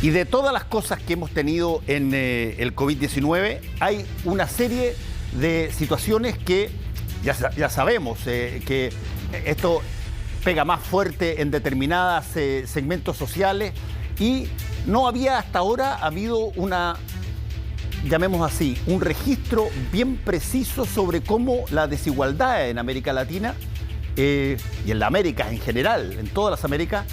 Y de todas las cosas que hemos tenido en el COVID-19, hay una serie de situaciones que ya sabemos que esto pega más fuerte en determinados segmentos sociales y no había hasta ahora habido llamemos así, un registro bien preciso sobre cómo la desigualdad en América Latina y en la América en general, en todas las Américas,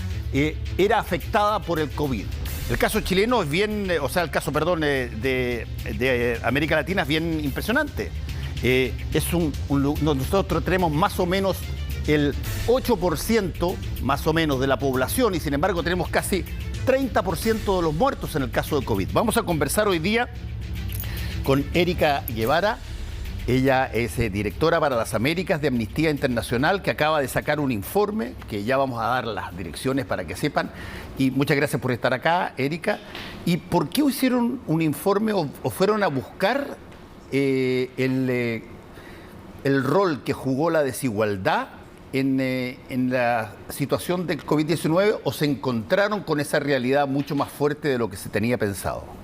era afectada por el COVID. El caso chileno es bien, el caso, perdón, de América Latina es bien impresionante. Nosotros tenemos más o menos el 8% más o menos de la población y sin embargo tenemos casi 30% de los muertos en el caso de COVID. Vamos a conversar hoy día con Erika Guevara. Ella es directora para las Américas de Amnistía Internacional, que acaba de sacar un informe, que ya vamos a dar las direcciones para que sepan. Y muchas gracias por estar acá, Erika. ¿Y por qué hicieron un informe o fueron a buscar el rol que jugó la desigualdad en la situación del COVID-19 o se encontraron con esa realidad mucho más fuerte de lo que se tenía pensado?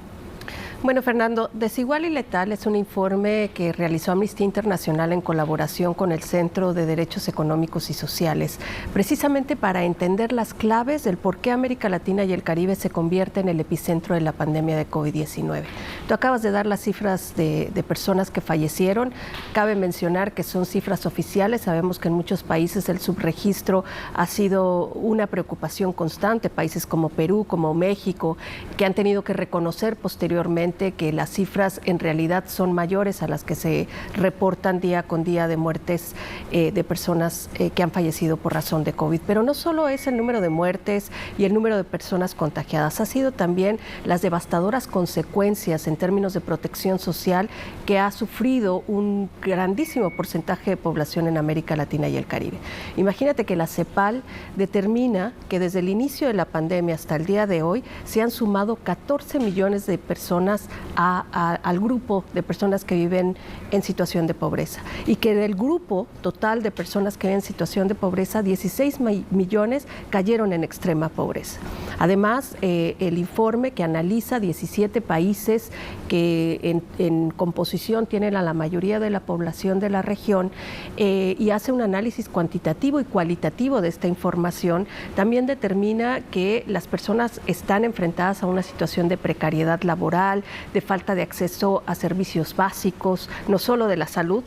Bueno, Fernando, Desigual y Letal es un informe que realizó Amnistía Internacional en colaboración con el Centro de Derechos Económicos y Sociales, precisamente para entender las claves del por qué América Latina y el Caribe se convierten en el epicentro de la pandemia de COVID-19. Tú acabas de dar las cifras de personas que fallecieron. Cabe mencionar que son cifras oficiales. Sabemos que en muchos países el subregistro ha sido una preocupación constante, países como Perú, como México, que han tenido que reconocer posteriormente que las cifras en realidad son mayores a las que se reportan día con día de muertes de personas que han fallecido por razón de COVID. Pero no solo es el número de muertes y el número de personas contagiadas, ha sido también las devastadoras consecuencias en términos de protección social que ha sufrido un grandísimo porcentaje de población en América Latina y el Caribe. Imagínate que la CEPAL determina que desde el inicio de la pandemia hasta el día de hoy se han sumado 14 millones de personas al grupo de personas que viven en situación de pobreza y que del grupo total de personas que viven en situación de pobreza, 16 millones cayeron en extrema pobreza. Además, el informe que analiza 17 países que en composición tienen a la mayoría de la población de la región y hace un análisis cuantitativo y cualitativo de esta información, también determina que las personas están enfrentadas a una situación de precariedad laboral, de falta de acceso a servicios básicos, no solo de la salud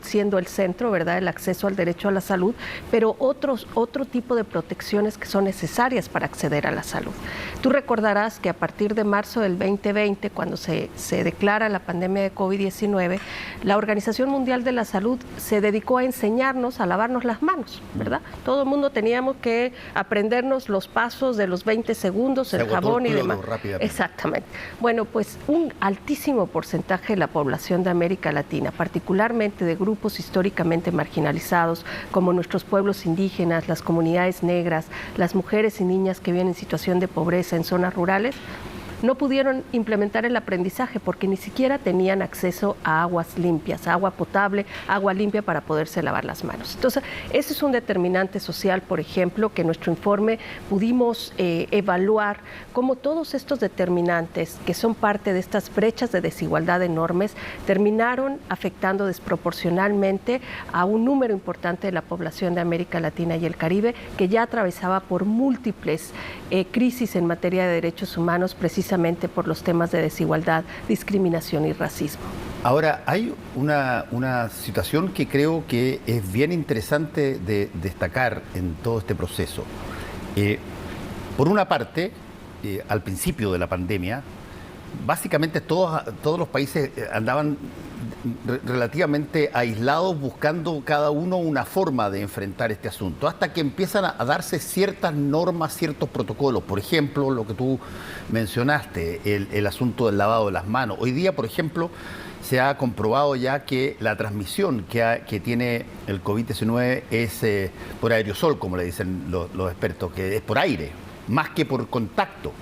siendo el centro, ¿verdad?, el acceso al derecho a la salud, pero otro tipo de protecciones que son necesarias para acceder a la salud. Tú recordarás que a partir de marzo del 2020, cuando se declara la pandemia de COVID-19, la Organización Mundial de la Salud se dedicó a enseñarnos a lavarnos las manos, ¿verdad? Todo el mundo teníamos que aprendernos los pasos de los 20 segundos, el jabón y demás. Exactamente. Bueno, pues un altísimo porcentaje de la población de América Latina, particularmente de grupos históricamente marginalizados, como nuestros pueblos indígenas, las comunidades negras, las mujeres y niñas que viven en situación de pobreza en zonas rurales, no pudieron implementar el aprendizaje porque ni siquiera tenían acceso a aguas limpias, a agua potable, agua limpia para poderse lavar las manos. Entonces, ese es un determinante social, por ejemplo, que en nuestro informe pudimos evaluar cómo todos estos determinantes, que son parte de estas brechas de desigualdad enormes, terminaron afectando desproporcionalmente a un número importante de la población de América Latina y el Caribe, que ya atravesaba por múltiples crisis en materia de derechos humanos, precisamente por los temas de desigualdad, discriminación y racismo. Ahora, hay una situación que creo que es bien interesante de destacar en todo este proceso. Por una parte, al principio de la pandemia, básicamente todos los países andaban relativamente aislados, buscando cada uno una forma de enfrentar este asunto, hasta que empiezan a darse ciertas normas, ciertos protocolos. Por ejemplo, lo que tú mencionaste, el asunto del lavado de las manos. Hoy día, por ejemplo, se ha comprobado ya que la transmisión que tiene el COVID-19 es por aerosol, como le dicen los expertos, que es por aire, más que por contacto.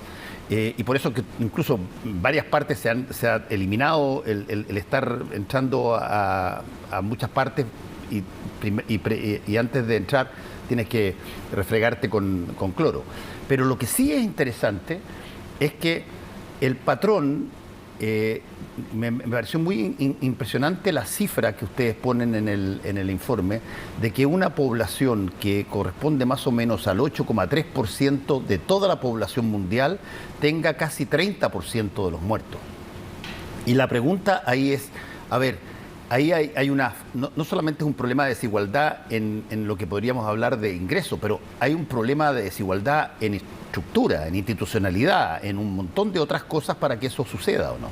Y por eso que incluso en varias partes se ha eliminado el estar entrando a muchas partes y antes de entrar tienes que refregarte con cloro. Pero lo que sí es interesante es que el patrón, me pareció muy impresionante la cifra que ustedes ponen en el informe, de que una población que corresponde más o menos al 8,3% de toda la población mundial tenga casi 30% de los muertos. Y la pregunta ahí es, a ver, ahí hay no solamente es un problema de desigualdad en lo que podríamos hablar de ingreso, pero hay un problema de desigualdad en estructura, en institucionalidad, en un montón de otras cosas para que eso suceda, ¿o no?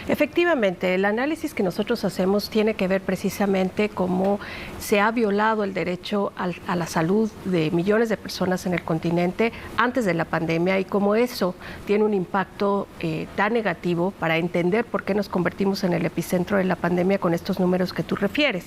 Efectivamente, el análisis que nosotros hacemos tiene que ver precisamente cómo se ha violado el derecho a la salud de millones de personas en el continente antes de la pandemia y cómo eso tiene un impacto tan negativo para entender por qué nos convertimos en el epicentro de la pandemia con estos números que tú refieres.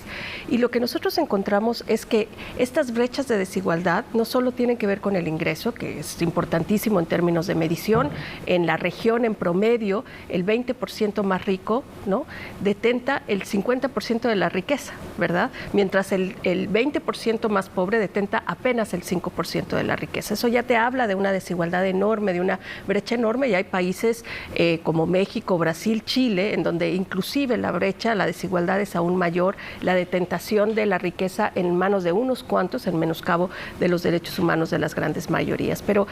Y lo que nosotros encontramos es que estas brechas de desigualdad no solo tienen que ver con el ingreso, que es importantísimo en términos de medición, en la región en promedio el 20% más rico, ¿no?, detenta el 50% de la riqueza, ¿verdad? Mientras el 20% más pobre detenta apenas el 5% de la riqueza. Eso ya te habla de una desigualdad enorme, de una brecha enorme, y hay países como México, Brasil, Chile, en donde inclusive la brecha, la desigualdad es aún mayor, la detentación de la riqueza en manos de unos cuantos, en menoscabo de los derechos humanos de las grandes mayorías. Pero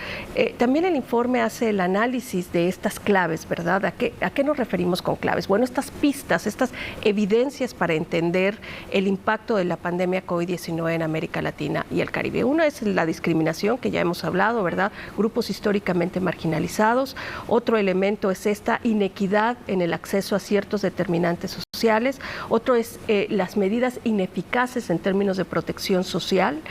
también el informe hace el análisis de estas claves, ¿verdad? ¿A qué nos referimos con claves? Bueno, estas pistas, estas evidencias para entender el impacto de la pandemia COVID-19 en América Latina y el Caribe. Una es la discriminación, que ya hemos hablado, ¿verdad? Grupos históricamente marginalizados. Otro elemento es esta inequidad en el acceso a ciertos determinantes sociales. Otro es las medidas ineficaces en términos de protección social.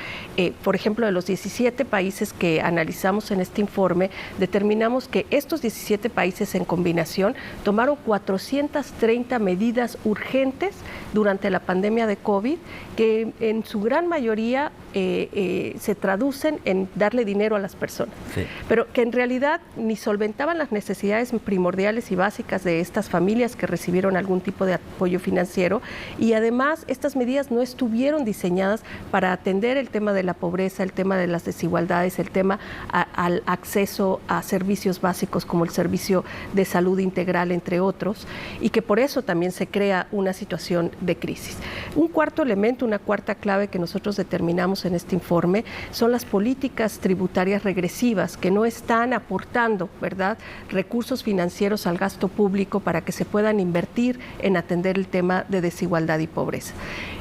Por ejemplo, de los 17 países que analizamos en este informe, determinamos que estos 17 países en combinación tomaron 430 medidas urgentes durante la pandemia de COVID, que en su gran mayoría se traducen en darle dinero a las personas, sí, pero que en realidad ni solventaban las necesidades primordiales y básicas de estas familias que recibieron algún tipo de apoyo financiero, y además estas medidas no estuvieron diseñadas para atender el tema de la pobreza, el tema de las desigualdades, el tema al acceso a servicios básicos como el servicio de salud integral, entre otros, y que por eso también se crea una situación de crisis. Un cuarto elemento, una cuarta clave que nosotros determinamos en este informe son las políticas tributarias regresivas que no están aportando, ¿verdad?, recursos financieros al gasto público para que se puedan invertir en atender el tema de desigualdad y pobreza.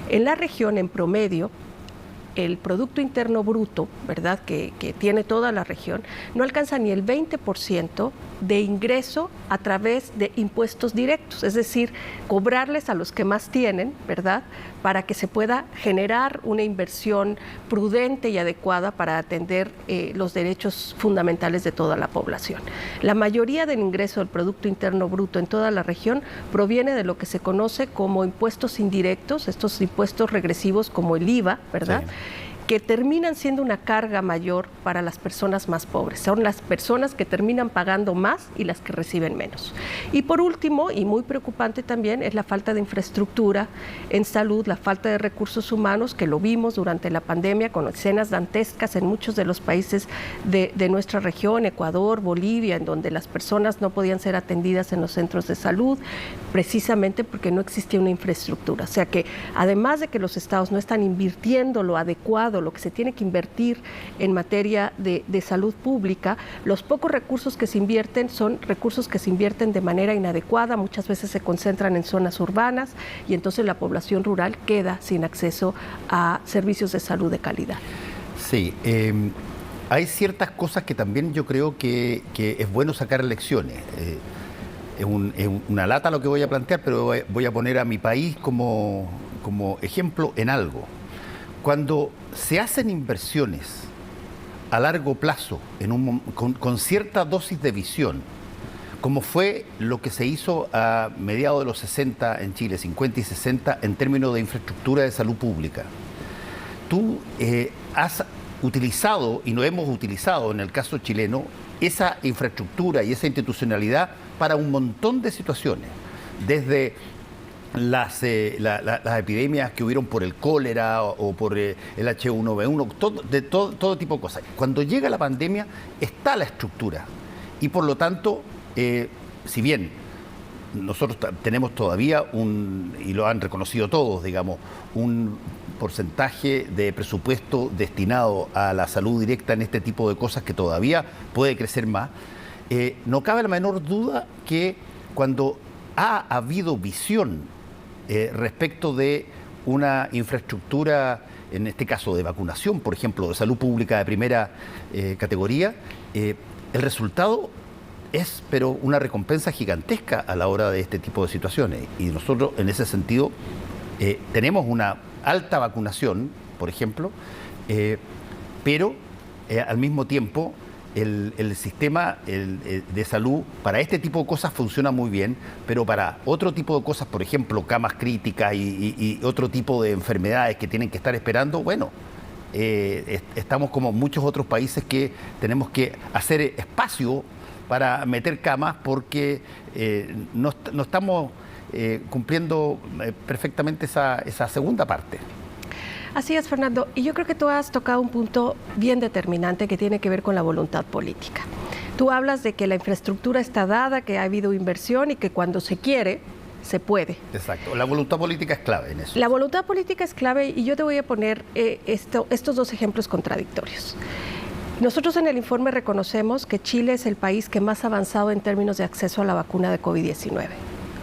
En la región, en promedio, el Producto Interno Bruto, ¿verdad?, que tiene toda la región, no alcanza ni el 20% de ingreso a través de impuestos directos, es decir, cobrarles a los que más tienen, ¿verdad?, para que se pueda generar una inversión prudente y adecuada para atender los derechos fundamentales de toda la población. La mayoría del ingreso del Producto Interno Bruto en toda la región proviene de lo que se conoce como impuestos indirectos, estos impuestos regresivos como el IVA, ¿verdad?, sí, que terminan siendo una carga mayor para las personas más pobres. Son las personas que terminan pagando más y las que reciben menos. Y por último, y muy preocupante también, es la falta de infraestructura en salud, la falta de recursos humanos, que lo vimos durante la pandemia con escenas dantescas en muchos de los países de nuestra región, Ecuador, Bolivia, en donde las personas no podían ser atendidas en los centros de salud, precisamente porque no existía una infraestructura. O sea que, además de que los estados no están invirtiendo lo adecuado, lo que se tiene que invertir en materia de salud pública, los pocos recursos que se invierten son recursos que se invierten de manera inadecuada, muchas veces se concentran en zonas urbanas y entonces la población rural queda sin acceso a servicios de salud de calidad. Sí, hay ciertas cosas que también yo creo que es bueno sacar lecciones. Es una lata lo que voy a plantear, pero voy a poner a mi país como ejemplo en algo. Cuando se hacen inversiones a largo plazo, con cierta dosis de visión, como fue lo que se hizo a mediados de los 60 en Chile, 50 y 60, en términos de infraestructura de salud pública, tú has utilizado, y lo hemos utilizado en el caso chileno, esa infraestructura y esa institucionalidad para un montón de situaciones, desde las epidemias que hubieron por el cólera o por el H1N1, todo tipo de cosas. Cuando llega la pandemia está la estructura Y por lo tanto, si bien nosotros tenemos todavía y lo han reconocido todos, digamos, un porcentaje de presupuesto destinado a la salud directa en este tipo de cosas que todavía puede crecer más, no cabe la menor duda que cuando ha habido visión respecto de una infraestructura, en este caso de vacunación, por ejemplo, de salud pública de primera categoría, el resultado es pero una recompensa gigantesca a la hora de este tipo de situaciones. Y nosotros en ese sentido tenemos una alta vacunación, por ejemplo, pero al mismo tiempo el sistema de salud para este tipo de cosas funciona muy bien, pero para otro tipo de cosas, por ejemplo, camas críticas y otro tipo de enfermedades que tienen que estar esperando, bueno, estamos como muchos otros países que tenemos que hacer espacio para meter camas porque no estamos cumpliendo perfectamente esa segunda parte. Así es, Fernando. Y yo creo que tú has tocado un punto bien determinante que tiene que ver con la voluntad política. Tú hablas de que la infraestructura está dada, que ha habido inversión y que cuando se quiere, se puede. Exacto. La voluntad política es clave en eso. La voluntad política es clave y yo te voy a poner estos dos ejemplos contradictorios. Nosotros en el informe reconocemos que Chile es el país que más ha avanzado en términos de acceso a la vacuna de COVID-19.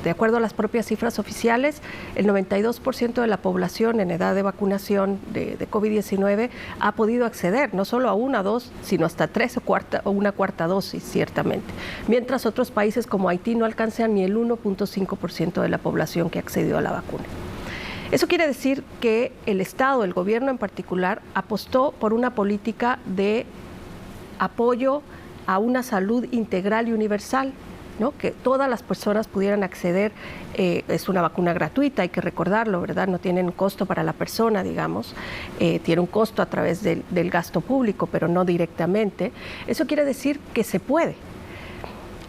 De acuerdo a las propias cifras oficiales, el 92% de la población en edad de vacunación de COVID-19 ha podido acceder no solo a una, dos, sino hasta tres o una cuarta dosis, ciertamente. Mientras otros países como Haití no alcanzan ni el 1.5% de la población que ha accedido a la vacuna. Eso quiere decir que el Estado, el gobierno en particular, apostó por una política de apoyo a una salud integral y universal, ¿no? Que todas las personas pudieran acceder. Es una vacuna gratuita, hay que recordarlo, ¿verdad? No tiene un costo para la persona, digamos. Tiene un costo a través del gasto público, pero no directamente. Eso quiere decir que se puede.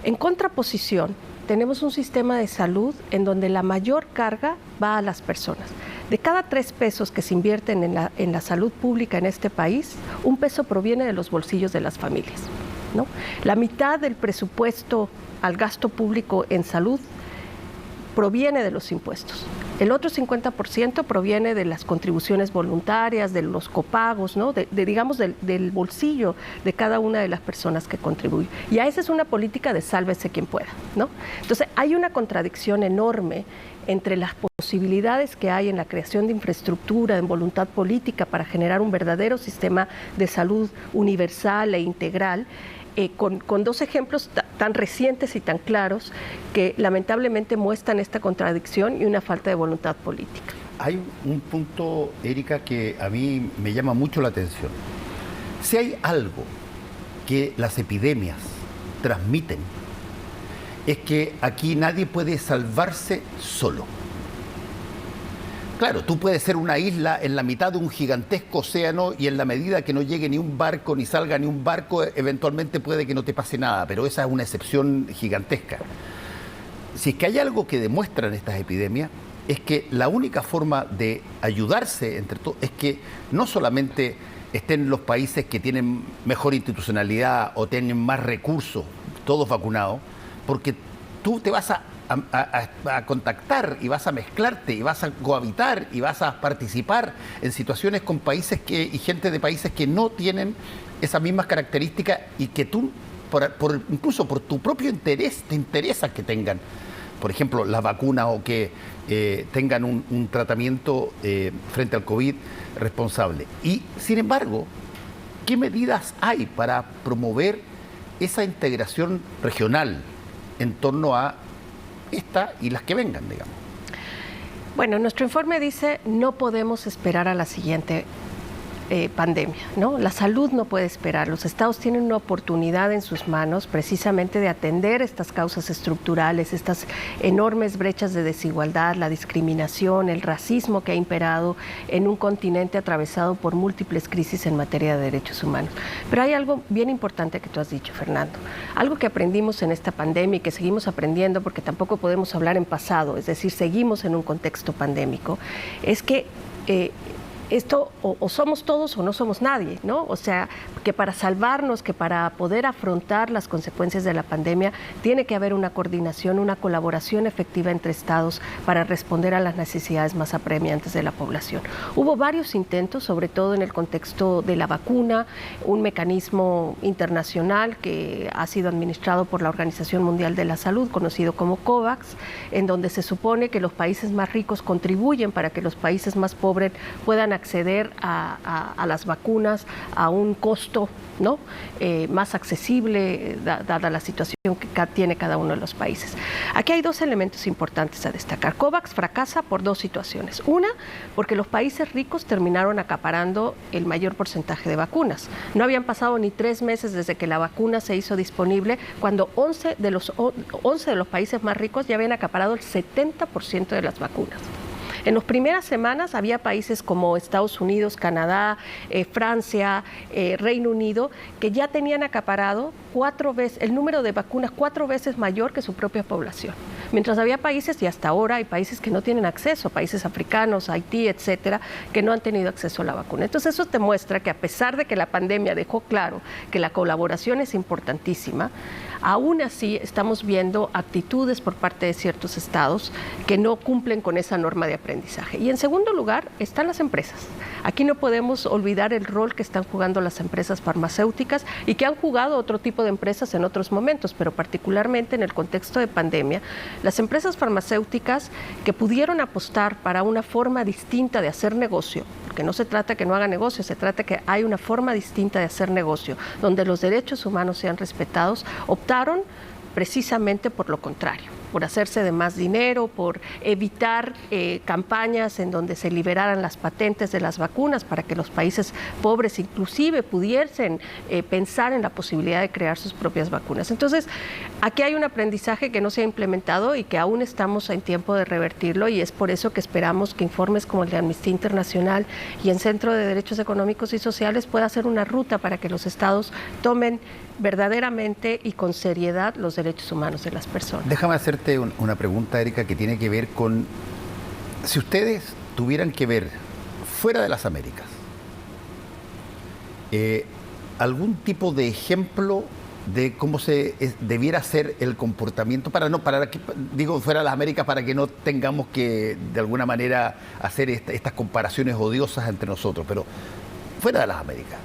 En contraposición, tenemos un sistema de salud en donde la mayor carga va a las personas. De cada 3 pesos que se invierten en la salud pública en este país, 1 peso proviene de los bolsillos de las familias, ¿no? La mitad del presupuesto al gasto público en salud proviene de los impuestos. El otro 50% proviene de las contribuciones voluntarias, de los copagos, ¿no? Digamos, del bolsillo de cada una de las personas que contribuyen. Y a esa es una política de sálvese quien pueda, ¿no? Entonces, hay una contradicción enorme entre las posibilidades que hay en la creación de infraestructura, en voluntad política para generar un verdadero sistema de salud universal e integral, con 2 ejemplos tan recientes y tan claros que lamentablemente muestran esta contradicción y una falta de voluntad política. Hay un punto, Erika, que a mí me llama mucho la atención. Si hay algo que las epidemias transmiten, es que aquí nadie puede salvarse solo. Claro, tú puedes ser una isla en la mitad de un gigantesco océano y en la medida que no llegue ni un barco ni salga ni un barco, eventualmente puede que no te pase nada, pero esa es una excepción gigantesca. Si es que hay algo que demuestran estas epidemias, es que la única forma de ayudarse entre todos es que no solamente estén los países que tienen mejor institucionalidad o tienen más recursos, todos vacunados, porque tú te vas a contactar y vas a mezclarte y vas a cohabitar y vas a participar en situaciones con países y gente de países que no tienen esas mismas características y que tú, incluso por tu propio interés, te interesa que tengan, por ejemplo, la vacuna o que tengan un tratamiento frente al COVID responsable. Y, sin embargo, ¿qué medidas hay para promover esa integración regional en torno a esta y las que vengan, digamos? Bueno, nuestro informe dice no podemos esperar a la siguiente pandemia, ¿no? La salud no puede esperar. Los estados tienen una oportunidad en sus manos precisamente de atender estas causas estructurales, estas enormes brechas de desigualdad, la discriminación, el racismo que ha imperado en un continente atravesado por múltiples crisis en materia de derechos humanos. Pero hay algo bien importante que tú has dicho, Fernando. Algo que aprendimos en esta pandemia y que seguimos aprendiendo porque tampoco podemos hablar en pasado, es decir, seguimos en un contexto pandémico, es que esto o somos todos o no somos nadie, ¿no? O sea, que para salvarnos, que para poder afrontar las consecuencias de la pandemia, tiene que haber una coordinación, una colaboración efectiva entre estados para responder a las necesidades más apremiantes de la población. Hubo varios intentos, sobre todo en el contexto de la vacuna, un mecanismo internacional que ha sido administrado por la Organización Mundial de la Salud, conocido como COVAX, en donde se supone que los países más ricos contribuyen para que los países más pobres puedan acceder a las vacunas a un costo, ¿no? Más accesible, dada la situación que tiene cada uno de los países. Aquí hay dos elementos importantes a destacar. COVAX fracasa por dos situaciones. Una, porque los países ricos terminaron acaparando el mayor porcentaje de vacunas. No habían pasado ni 3 meses desde que la vacuna se hizo disponible, cuando 11 de los países más ricos ya habían acaparado el 70% de las vacunas. En las primeras semanas había países como Estados Unidos, Canadá, Francia, Reino Unido, que ya tenían acaparado 4 veces, el número de vacunas 4 veces mayor que su propia población. Mientras había países, y hasta ahora hay países que no tienen acceso, países africanos, Haití, etcétera, que no han tenido acceso a la vacuna. Entonces eso demuestra que a pesar de que la pandemia dejó claro que la colaboración es importantísima, aún así estamos viendo actitudes por parte de ciertos estados que no cumplen con esa norma de aprendizaje. Y en segundo lugar están las empresas. Aquí no podemos olvidar el rol que están jugando las empresas farmacéuticas y que han jugado otro tipo de empresas en otros momentos, pero particularmente en el contexto de pandemia, las empresas farmacéuticas que pudieron apostar para una forma distinta de hacer negocio, porque no se trata que no haga negocio, se trata que hay una forma distinta de hacer negocio, donde los derechos humanos sean respetados, optaron precisamente por lo contrario, por hacerse de más dinero, por evitar campañas en donde se liberaran las patentes de las vacunas para que los países pobres inclusive pudiesen pensar en la posibilidad de crear sus propias vacunas. Entonces, aquí hay un aprendizaje que no se ha implementado y que aún estamos en tiempo de revertirlo, y es por eso que esperamos que informes como el de Amnistía Internacional y el Centro de Derechos Económicos y Sociales pueda ser una ruta para que los estados tomen verdaderamente y con seriedad los derechos humanos de las personas. Déjame hacerte una pregunta, Erika, que tiene que ver con, si ustedes tuvieran que ver fuera de las Américas, algún tipo de ejemplo de cómo debiera ser el comportamiento, digo fuera de las Américas, para que no tengamos que de alguna manera hacer estas comparaciones odiosas entre nosotros, pero fuera de las Américas,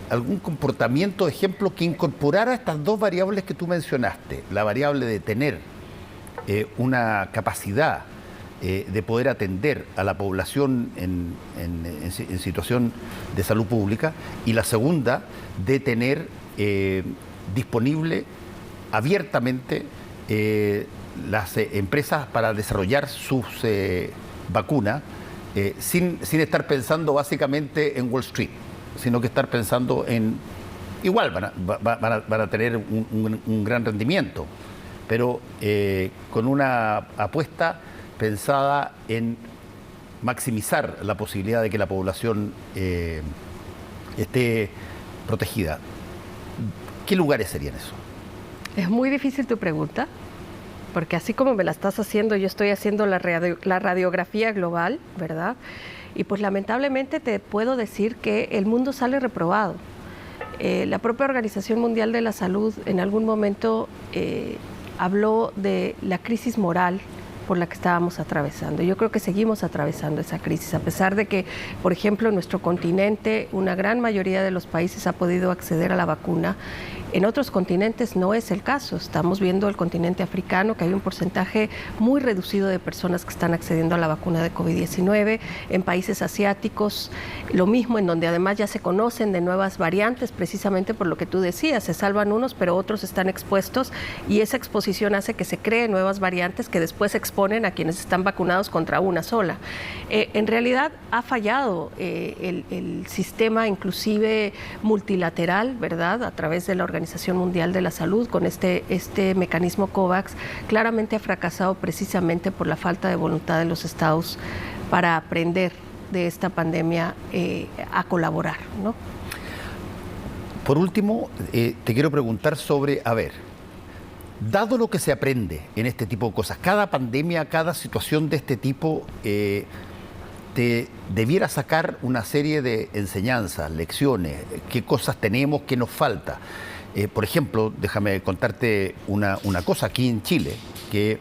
algún comportamiento, ejemplo, que incorporara estas dos variables que tú mencionaste, la variable de tener una capacidad de poder atender a la población en situación de salud pública, y la segunda, de tener disponible abiertamente las empresas para desarrollar sus vacunas sin estar pensando básicamente en Wall Street, sino que estar pensando en, igual van a tener un gran rendimiento, pero con una apuesta pensada en maximizar la posibilidad de que la población esté protegida. ¿Qué lugares serían esos? Es muy difícil tu pregunta, porque así como me la estás haciendo, yo estoy haciendo la radiografía global, ¿verdad? Y pues lamentablemente te puedo decir que el mundo sale reprobado. La propia Organización Mundial de la Salud en algún momento habló de la crisis moral por la que estábamos atravesando. Yo creo que seguimos atravesando esa crisis, a pesar de que, por ejemplo, en nuestro continente una gran mayoría de los países ha podido acceder a la vacuna. En otros continentes no es el caso. Estamos viendo el continente africano, que hay un porcentaje muy reducido de personas que están accediendo a la vacuna de COVID-19. En países asiáticos, lo mismo, en donde además ya se conocen de nuevas variantes, precisamente por lo que tú decías, se salvan unos, pero otros están expuestos, y esa exposición hace que se creen nuevas variantes que después exponen a quienes están vacunados contra una sola. En realidad ha fallado el sistema, inclusive multilateral, ¿verdad?, a través de la Organización Mundial de la Salud, con este mecanismo COVAX, claramente ha fracasado precisamente por la falta de voluntad de los estados para aprender de esta pandemia a colaborar, ¿no? Por último, te quiero preguntar sobre, dado lo que se aprende en este tipo de cosas, cada pandemia, cada situación de este tipo, te debiera sacar una serie de enseñanzas, lecciones, qué cosas tenemos, qué nos falta. Por ejemplo, déjame contarte una cosa aquí en Chile, que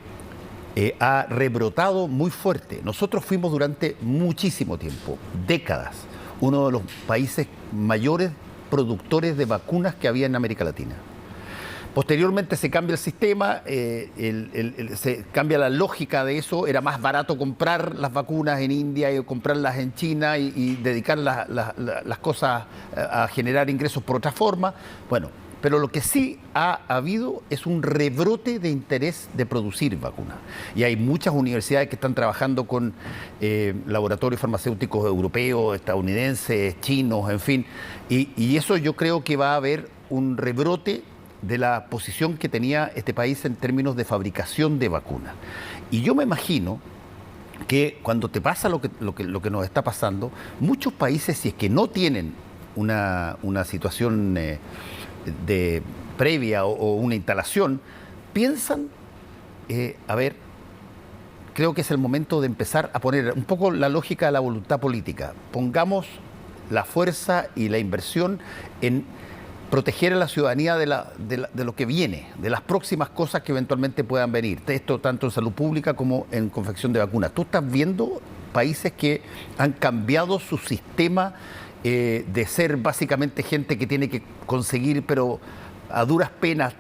ha rebrotado muy fuerte. Nosotros fuimos durante muchísimo tiempo, décadas, uno de los países mayores productores de vacunas que había en América Latina. Posteriormente se cambia el sistema, se cambia la lógica de eso, era más barato comprar las vacunas en India y comprarlas en China y dedicar las cosas a generar ingresos por otra forma. Bueno, pero lo que sí ha habido es un rebrote de interés de producir vacunas. Y hay muchas universidades que están trabajando con laboratorios farmacéuticos europeos, estadounidenses, chinos, en fin. Y eso yo creo que va a haber un rebrote de la posición que tenía este país en términos de fabricación de vacunas. Y yo me imagino que cuando te pasa lo que nos está pasando, muchos países, si es que no tienen una situación de previa o una instalación, piensan, a ver, creo que es el momento de empezar a poner un poco la lógica de la voluntad política. Pongamos la fuerza y la inversión en proteger a la ciudadanía de lo que viene, de las próximas cosas que eventualmente puedan venir. Esto tanto en salud pública como en confección de vacunas. Tú estás viendo países que han cambiado su sistema de ser básicamente gente que tiene que conseguir, pero a duras penas,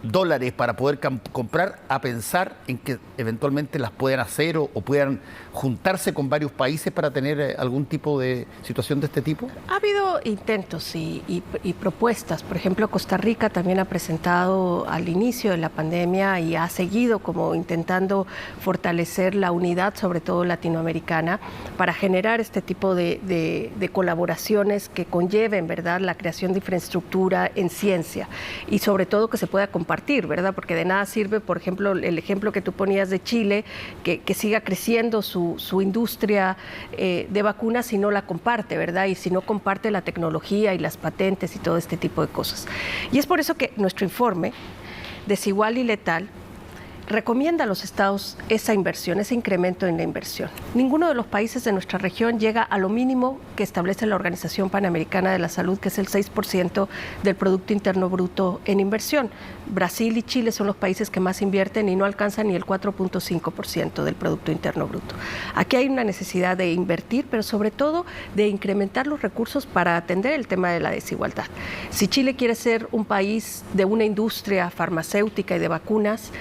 dólares para poder comprar, a pensar en que eventualmente las puedan hacer o puedan juntarse con varios países para tener algún tipo de situación de este tipo? Ha habido intentos y propuestas. Por ejemplo, Costa Rica también ha presentado al inicio de la pandemia y ha seguido como intentando fortalecer la unidad, sobre todo latinoamericana, para generar este tipo de colaboraciones que conlleven, ¿verdad?, la creación de infraestructura en ciencia y sobre todo que se pueda compartir, ¿verdad? Porque de nada sirve, por ejemplo, el ejemplo que tú ponías de Chile, que siga creciendo su industria de vacunas si no la comparte, ¿verdad? Y si no comparte la tecnología y las patentes y todo este tipo de cosas. Y es por eso que nuestro informe, Desigual y Letal, recomienda a los estados esa inversión, ese incremento en la inversión. Ninguno de los países de nuestra región llega a lo mínimo que establece la Organización Panamericana de la Salud, que es el 6% del Producto Interno Bruto en inversión. Brasil y Chile son los países que más invierten y no alcanzan ni el 4.5% del Producto Interno Bruto. Aquí hay una necesidad de invertir, pero sobre todo de incrementar los recursos para atender el tema de la desigualdad. Si Chile quiere ser un país de una industria farmacéutica y de vacunas,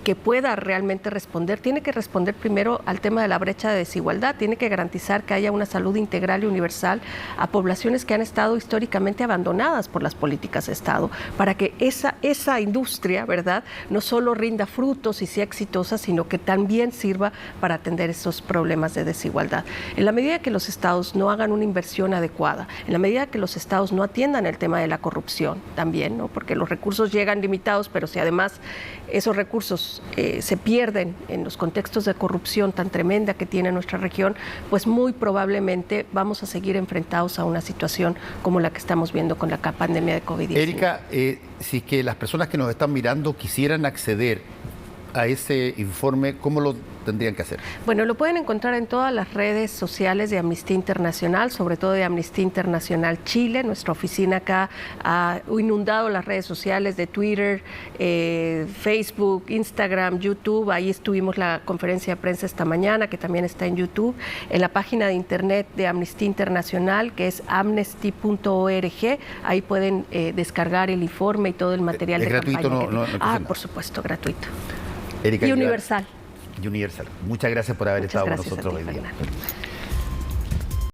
que pueda realmente responder, tiene que responder primero al tema de la brecha de desigualdad, tiene que garantizar que haya una salud integral y universal a poblaciones que han estado históricamente abandonadas por las políticas de Estado, para que esa industria, ¿verdad?, no solo rinda frutos y sea exitosa, sino que también sirva para atender esos problemas de desigualdad. En la medida que los estados no hagan una inversión adecuada, en la medida que los estados no atiendan el tema de la corrupción también, ¿no?, porque los recursos llegan limitados, pero si además esos recursos se pierden en los contextos de corrupción tan tremenda que tiene nuestra región, pues muy probablemente vamos a seguir enfrentados a una situación como la que estamos viendo con la pandemia de COVID-19. Erika, si es que las personas que nos están mirando quisieran acceder a ese informe, ¿cómo lo tendrían que hacer? Bueno, lo pueden encontrar en todas las redes sociales de Amnistía Internacional, sobre todo de Amnistía Internacional Chile. Nuestra oficina acá ha inundado las redes sociales de Twitter, Facebook, Instagram, YouTube. Ahí estuvimos la conferencia de prensa esta mañana, que también está en YouTube. En la página de internet de Amnistía Internacional, que es amnesty.org, ahí pueden descargar el informe y todo el material de gratuito, campaña. Por supuesto, gratuito. Erika, y universal. Muchas gracias por haber estado con nosotros hoy día.